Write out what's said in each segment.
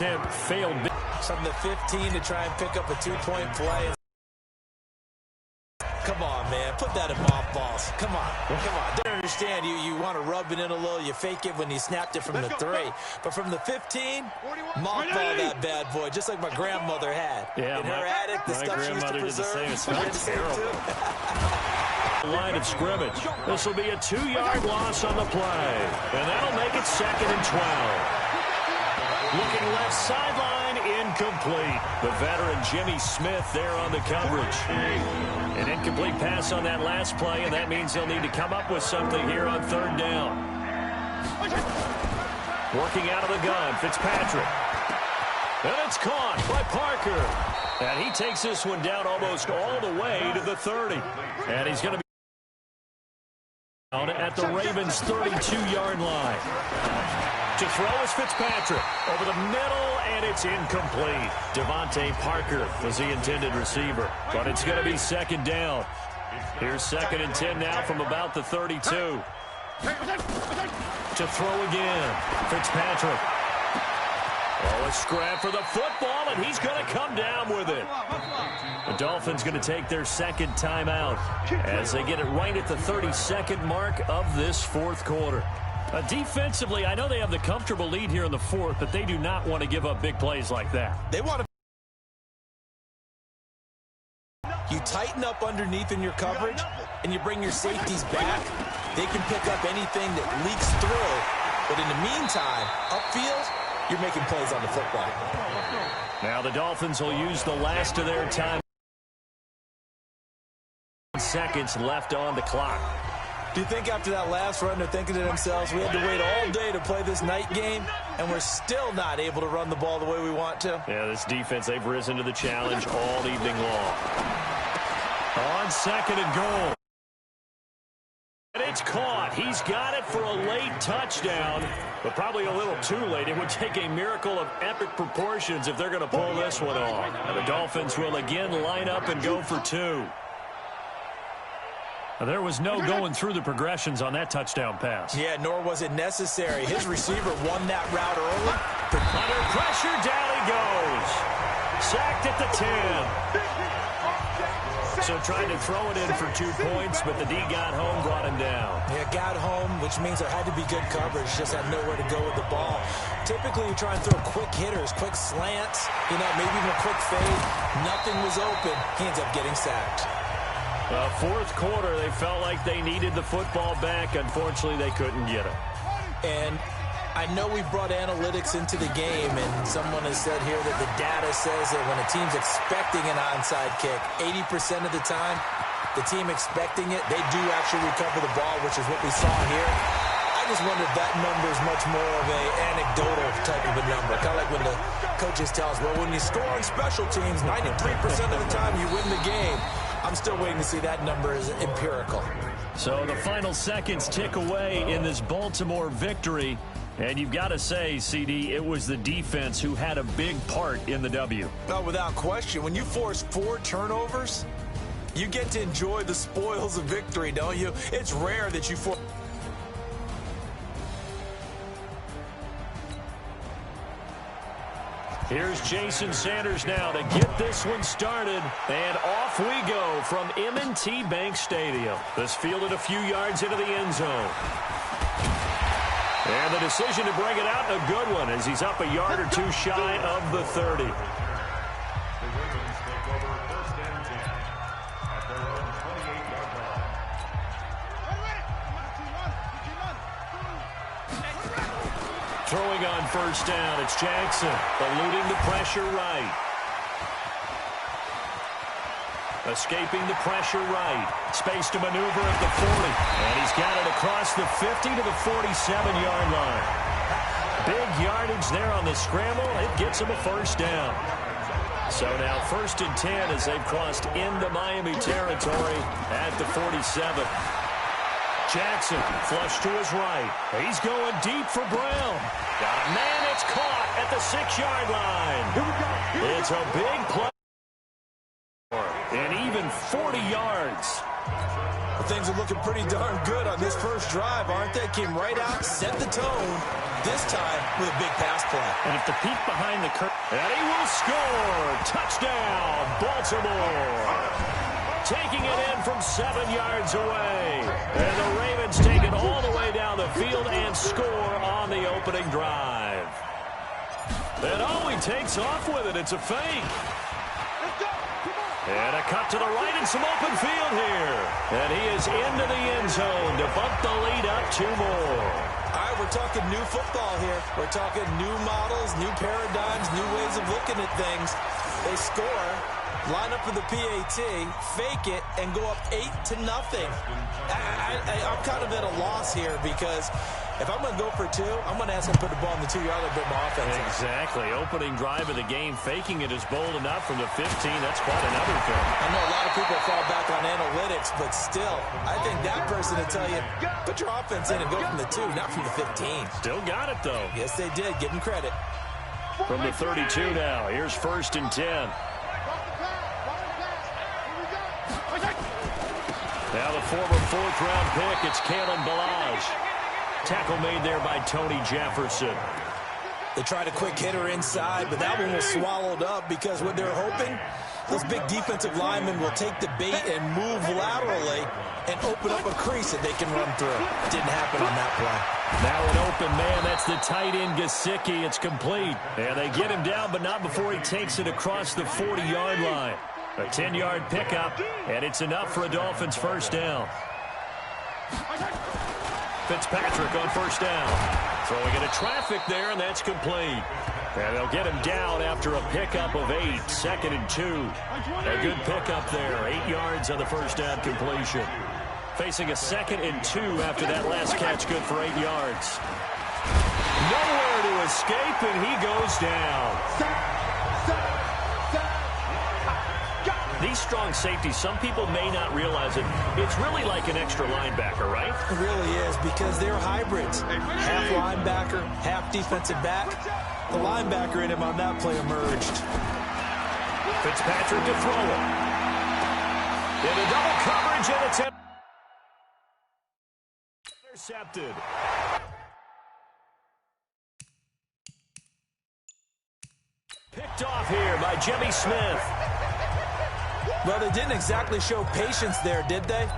Failed from the 15 to try and pick up a 2-point play. Come on, man. Put that in mothballs. Come on. Come on. I understand you want to rub it in a little. You fake it when you snapped it from the 3. But from the 15, mothball that bad boy, just like my grandmother had. Yeah, in her attic, the stuff she used to preserve. Did the same. It smelled terrible. Line of scrimmage. This will be a 2-yard loss on the play. And that'll make it 2nd and 12. Looking left sideline, incomplete. The veteran Jimmy Smith there on the coverage. An incomplete pass on that last play, and that means they'll need to come up with something here on 3rd down. Working out of the gun, Fitzpatrick. And it's caught by Parker. And he takes this one down almost all the way to the 30. And he's going to be down at the Ravens' 32-yard line. To throw is Fitzpatrick over the middle, and it's incomplete. Devontae Parker was the intended receiver, but it's going to be 2nd down. Here's 2nd and 10 now from about the 32. To throw again, Fitzpatrick. Oh, a scrap for the football, and he's going to come down with it. The Dolphins going to take their 2nd timeout as they get it right at the 32nd mark of this 4th quarter. Defensively, I know they have the comfortable lead here in the 4th, but they do not want to give up big plays like that. They want to. You tighten up underneath in your coverage, and you bring your safeties back. They can pick up anything that leaks through. But in the meantime, upfield, you're making plays on the football. Now the Dolphins will use the last of their time. Seconds left on the clock. Do you think after that last run they're thinking to themselves, we had to wait all day to play this night game, and we're still not able to run the ball the way we want to? Yeah, this defense, they've risen to the challenge all evening long. On 2nd and goal. And it's caught. He's got it for a late touchdown, but probably a little too late. It would take a miracle of epic proportions if they're going to pull this one off. And the Dolphins will again line up and go for 2. There was no going through the progressions on that touchdown pass. Yeah, nor was it necessary. His receiver won that route early. Under pressure, down he goes. Sacked at the 10. So trying to throw it in for 2 points, but the D got home, brought him down. Yeah, got home, which means there had to be good coverage. Just had nowhere to go with the ball. Typically, you try and throw quick hitters, quick slants, maybe even a quick fade. Nothing was open. He ends up getting sacked. 4th quarter, they felt like they needed the football back. Unfortunately, they couldn't get it. And I know we brought analytics into the game, and someone has said here that the data says that when a team's expecting an onside kick, 80% of the time, the team expecting it, they do actually recover the ball, which is what we saw here. I just wonder if that number is much more of an anecdotal type of a number. Kind of like when the coaches tell us, well, when you score on special teams, 93% of the time you win the game. I'm still waiting to see that number is empirical. So the final seconds tick away in this Baltimore victory. And you've got to say, CD, it was the defense who had a big part in the W. No, without question. When you force 4 turnovers, you get to enjoy the spoils of victory, don't you? It's rare that you force. Here's Jason Sanders now to get this one started. And off we go from M&T Bank Stadium. This fielded a few yards into the end zone. And the decision to bring it out, a good one, as he's up a yard or 2 shy of the 30. Throwing on 1st down, it's Jackson, eluding the pressure right. Escaping the pressure right. Space to maneuver at the 40. And he's got it across the 50 to the 47-yard line. Big yardage there on the scramble. It gets him a 1st down. So now 1st and 10 as they've crossed into Miami territory at the 47. Jackson, flush to his right. He's going deep for Brown. Got a man, it's caught at the 6-yard line. It's a big play. And even 40 yards. Well, things are looking pretty darn good on this first drive, aren't they? Came right out, set the tone, this time with a big pass play. And if the peek behind the curtain, and he will score. Touchdown, Baltimore. Taking it in from 7 yards away. And the Ravens take it all the way down the field and score on the opening drive. And he takes off with it. It's a fake. And a cut to the right and some open field here. And he is into the end zone to bump the lead up 2 more. All right, we're talking new football here. We're talking new models, new paradigms, new ways of looking at things. They score, line up for the PAT, fake it, and go up 8-0. I'm kind of at a loss here because if I'm going to go for 2, I'm going to ask him to put the ball in the 2-yard line and put my offense in. Exactly. Opening drive of the game, faking it is bold enough from the 15. That's quite another thing. I know a lot of people fall back on analytics, but still, I think that person will tell you, put your offense in and go from the 2, not from the 15. Still got it, though. Yes, they did. Give them credit. From the 32 now. Here's 1st and 10. Now the former 4th-round pick, it's Kalen Ballage. Tackle made there by Tony Jefferson. They tried a quick hitter inside, but that one was swallowed up because what they're hoping, those big defensive linemen will take the bait and move laterally and open up a crease that they can run through. Didn't happen on that play. Now an open man. That's the tight end, Gesicki. It's complete. And they get him down, but not before he takes it across the 40-yard line. A 10-yard pickup, and it's enough for a Dolphins first down. Fitzpatrick on first down. Throwing into traffic there, and that's complete. And they'll get him down after a pickup of 8, 2nd and 2. A good pickup there, 8 yards on the first down completion. Facing a 2nd and 2 after that last catch, good for 8 yards. Nowhere to escape, and he goes down. These strong safeties, some people may not realize it. It's really like an extra linebacker, right? It really is because they're hybrids. Half linebacker, half defensive back. The linebacker in him on that play emerged. Fitzpatrick to throw it. Into double coverage and attempt. Intercepted. Picked off here by Jimmy Smith. Well, they didn't exactly show patience there, did they?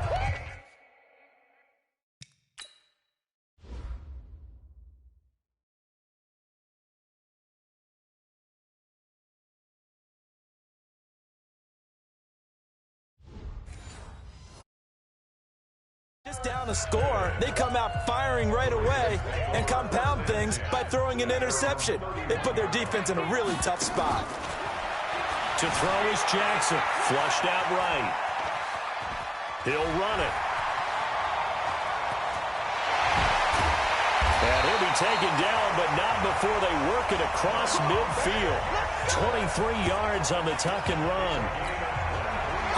Just down a score, they come out firing right away and compound things by throwing an interception. They put their defense in a really tough spot. To throw is Jackson. Flushed out right. He'll run it. And he'll be taken down, but not before they work it across midfield. 23 yards on the tuck and run.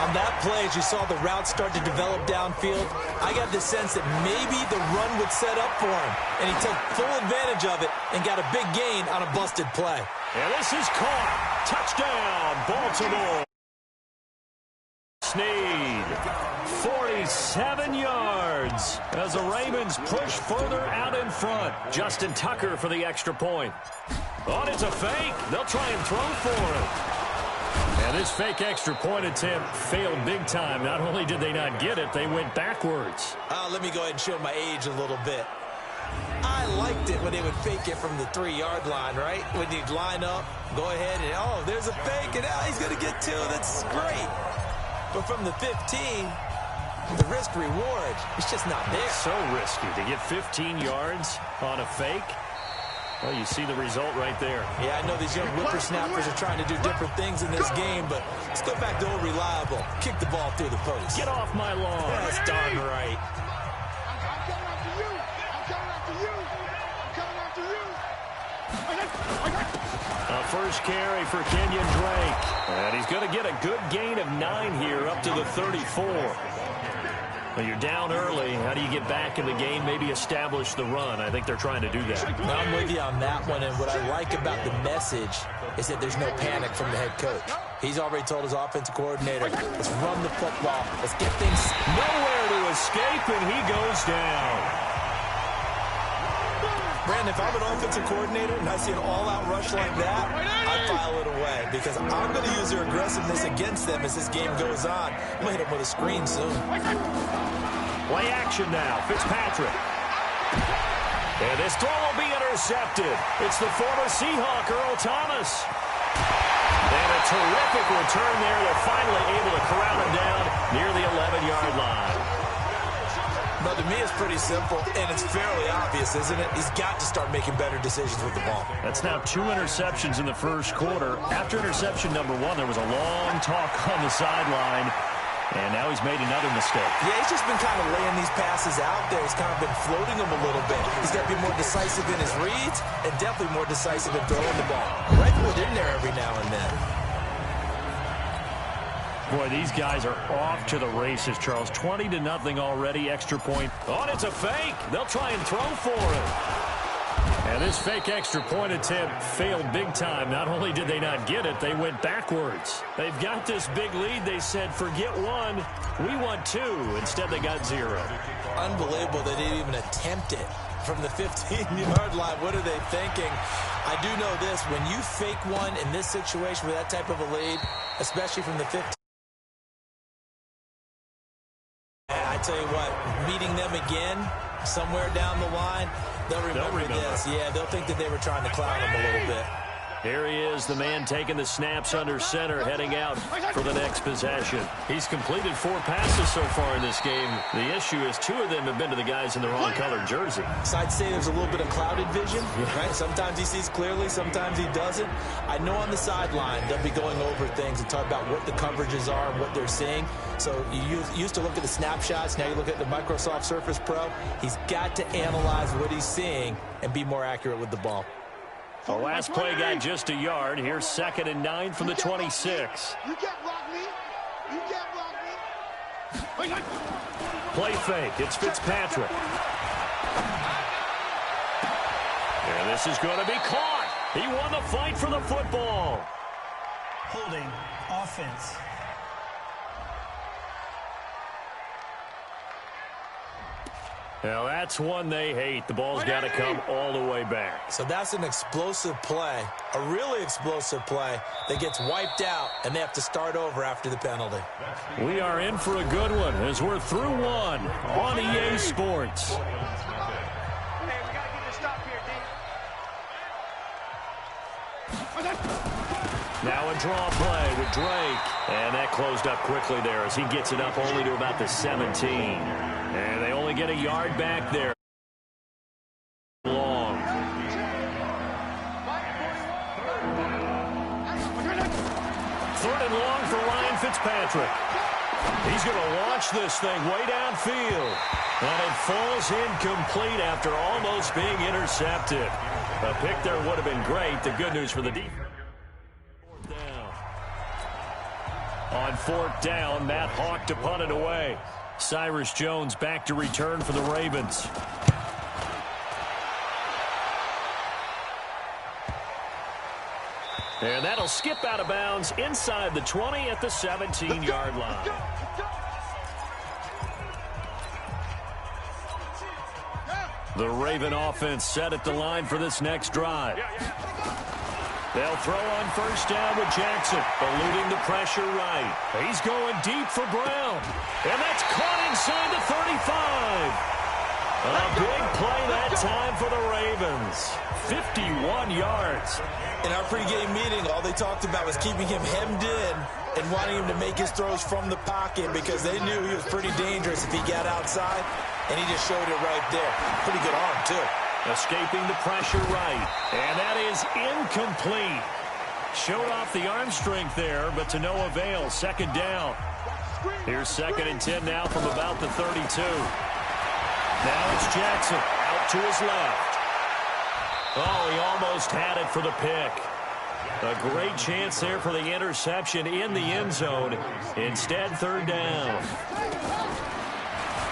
On that play, as you saw the route start to develop downfield, I got the sense that maybe the run would set up for him. And he took full advantage of it and got a big gain on a busted play. And this is caught. Touchdown, Baltimore. Snead, 47 yards as the Ravens push further out in front. Justin Tucker for the extra point. Oh, it's a fake. They'll try and throw for it. And this fake extra point attempt failed big time. Not only did they not get it, they went backwards. Let me go ahead and show my age a little bit. I liked it when they would fake it from the 3-yard line, right? When you'd line up, go ahead and, oh, there's a fake, and he's going to get 2. That's great. But from the 15, the risk-reward is just not there. So risky to get 15 yards on a fake. Well, you see the result right there. Yeah, I know these young whippersnappers are trying to do different things in this game, but let's go back to old reliable. Kick the ball through the post. Get off my lawn. That's darn right. A first carry for Kenyon Drake. And he's going to get a good gain of 9 here up to the 34. Well, you're down early. How do you get back in the game, maybe establish the run? I think they're trying to do that. I'm with you on that one, and what I like about the message is that there's no panic from the head coach. He's already told his offensive coordinator, let's run the football. Let's get things nowhere to escape, and he goes down. Brandon, if I'm an offensive coordinator and I see an all-out rush like that, I file it away because I'm going to use their aggressiveness against them as this game goes on. I'm going to hit them with a screen soon. Play action now. Fitzpatrick. And this throw will be intercepted. It's the former Seahawk, Earl Thomas. And a terrific return there. They're finally able to corral him down near the 11-yard line. But to me, it's pretty simple, and it's fairly obvious, isn't it? He's got to start making better decisions with the ball. That's now 2 interceptions in the first quarter. After interception number 1, there was a long talk on the sideline, and now he's made another mistake. Yeah, he's just been kind of laying these passes out there. He's kind of been floating them a little bit. He's got to be more decisive in his reads and definitely more decisive in throwing the ball. Rifle it in there every now and then. Boy, these guys are off to the races, Charles. 20-0 already, extra point. Oh, and it's a fake. They'll try and throw for it. And this fake extra point attempt failed big time. Not only did they not get it, they went backwards. They've got this big lead. They said, forget 1, we want 2. Instead, they got 0. Unbelievable they didn't even attempt it from the 15-yard line. What are they thinking? I do know this. When you fake one in this situation with that type of a lead, especially from the 15, I tell you what, meeting them again somewhere down the line, they'll remember this. Yeah, they'll think that they were trying to clown them a little bit. Here he is, the man taking the snaps under center, heading out for the next possession. He's completed 4 passes so far in this game. The issue is 2 of them have been to the guys in the wrong colored jersey. So I'd say there's a little bit of clouded vision, right? Sometimes he sees clearly, sometimes he doesn't. I know on the sideline they'll be going over things and talk about what the coverages are and what they're seeing. So you used to look at the snapshots. Now you look at the Microsoft Surface Pro. He's got to analyze what he's seeing and be more accurate with the ball. The last play got just a yard. Here's 2nd and 9 from the 26. You can't block me. You can't block me. Play fake. It's Fitzpatrick. And this is going to be caught. He won the fight for the football. Holding offense. Now, that's one they hate. The ball's got to come all the way back. So that's an explosive play, a really explosive play that gets wiped out, and they have to start over after the penalty. We are in for a good one as we're through 1 on EA Sports. Now a draw play with Drake. And that closed up quickly there as he gets it up only to about the 17. And they only get a yard back there. Long. 3rd and long for Ryan Fitzpatrick. He's going to launch this thing way downfield. And it falls incomplete after almost being intercepted. A pick there would have been great. The good news for the defense. On 4th down, Matt Hawk to punt it away. Cyrus Jones back to return for the Ravens. And that'll skip out of bounds inside the 20 at the 17-yard line. The Raven offense set at the line for this next drive. They'll throw on 1st down with Jackson, eluding the pressure right. He's going deep for Brown. And that's caught inside the 35. A big play that time for the Ravens. 51 yards. In our pregame meeting, all they talked about was keeping him hemmed in and wanting him to make his throws from the pocket because they knew he was pretty dangerous if he got outside, and he just showed it right there. Pretty good arm, too. Escaping the pressure right. And that is incomplete. Showed off the arm strength there, but to no avail. 2nd down. Here's 2nd and 10 now from about the 32. Now it's Jackson out to his left. Oh, he almost had it for the pick. A great chance there for the interception in the end zone. Instead, 3rd down.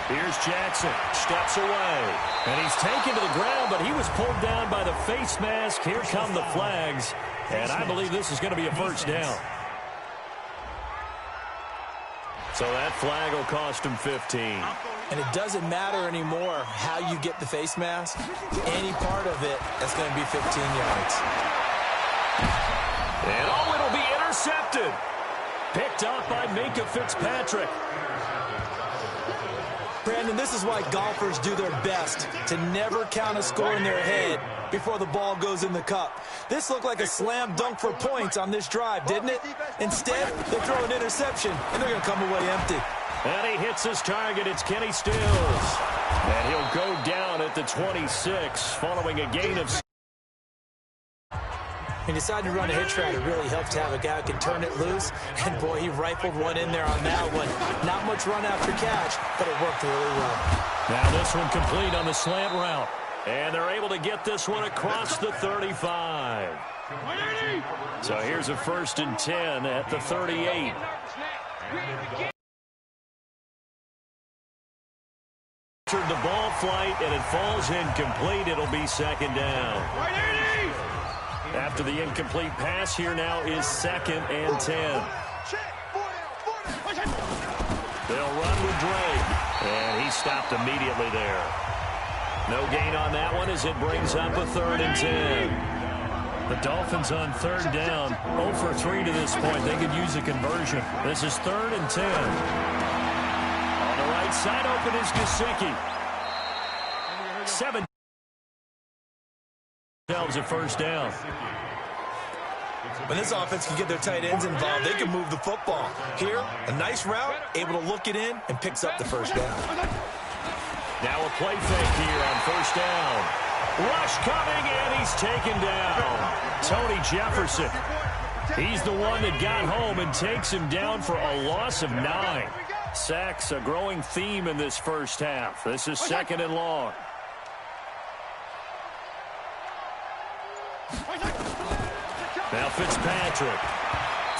Here's Jackson, steps away, and he's taken to the ground, but he was pulled down by the face mask. Here come the flags, and I believe this is going to be a 1st down. So that flag will cost him 15. And it doesn't matter anymore how you get the face mask. Any part of it, that's going to be 15 yards. And it'll be intercepted. Picked up by Minkah Fitzpatrick. Brandon, this is why golfers do their best to never count a score in their head before the ball goes in the cup. This looked like a slam dunk for points on this drive, didn't it? Instead, they throw an interception, and they're going to come away empty. And he hits his target. It's Kenny Stills. And he'll go down at the 26 following a gain of... He decided to run a hitch route. It really helps to have a guy who can turn it loose. And, boy, he rifled one in there on that one. Not much run after catch, but it worked really well. Now this one complete on the slant route. And they're able to get this one across the 35. So here's a 1st and 10 at the 38. The ball flight, and it falls incomplete. It'll be 2nd down. After the incomplete pass, here now is 2nd and 10. They'll run with Drake, and he stopped immediately there. No gain on that one as it brings up a 3rd and 10. The Dolphins on 3rd down, 0 for 3 to this point. They could use a conversion. This is 3rd and 10. On the right side open is Gesicki. 7 themselves a 1st down. When this offense can get their tight ends involved, they can move the football. Here, a nice route, able to look it in, and picks up the 1st down. Now a play fake here on 1st down. Rush coming, and he's taken down. Tony Jefferson. He's the one that got home and takes him down for a loss of 9. Sacks, a growing theme in this first half. This is 2nd and long. Now Fitzpatrick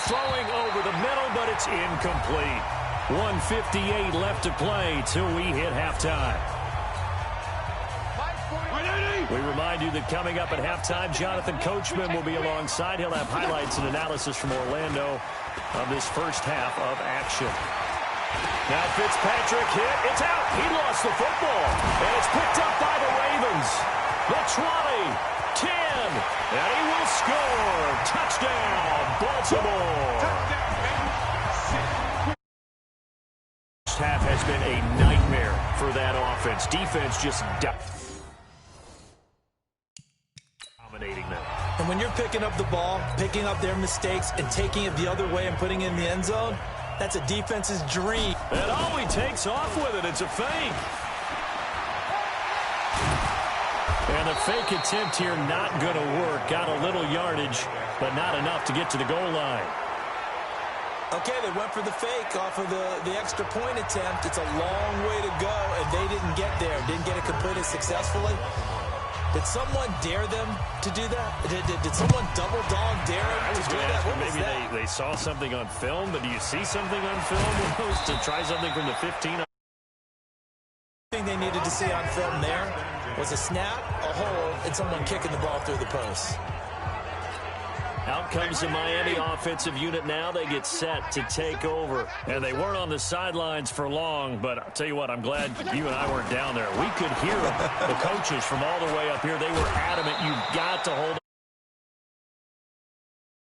throwing over the middle, but it's incomplete. 1:58 left to play till we hit halftime. We remind you that coming up at halftime, Jonathan Coachman will be alongside. He'll have highlights and analysis from Orlando of this first half of action. Now Fitzpatrick hit. It's out. He lost the football. And it's picked up by the Ravens. The 20. 10, and he will score. Touchdown, Baltimore. First half has been a nightmare for that offense. Defense just dominating them. And when you're picking up the ball, picking up their mistakes, and taking it the other way and putting it in the end zone, that's a defense's dream. And oh, he takes off with it. It's a fake. And the fake attempt here not going to work. Got a little yardage, but not enough to get to the goal line. Okay, they went for the fake off of the extra point attempt. It's a long way to go, and they didn't get there. Didn't get it completed successfully. Did someone dare them to do that? Did someone double dog dare them to do that? What was that? Maybe they saw something on film, but do you see something on film to try something from the 15? The thing they needed to see on film there was a snap, a hold, and someone kicking the ball through the post. Out comes the Miami offensive unit now. They get set to take over. And they weren't on the sidelines for long, but I'll tell you what, I'm glad you and I weren't down there. We could hear the coaches from all the way up here. They were adamant, you've got to hold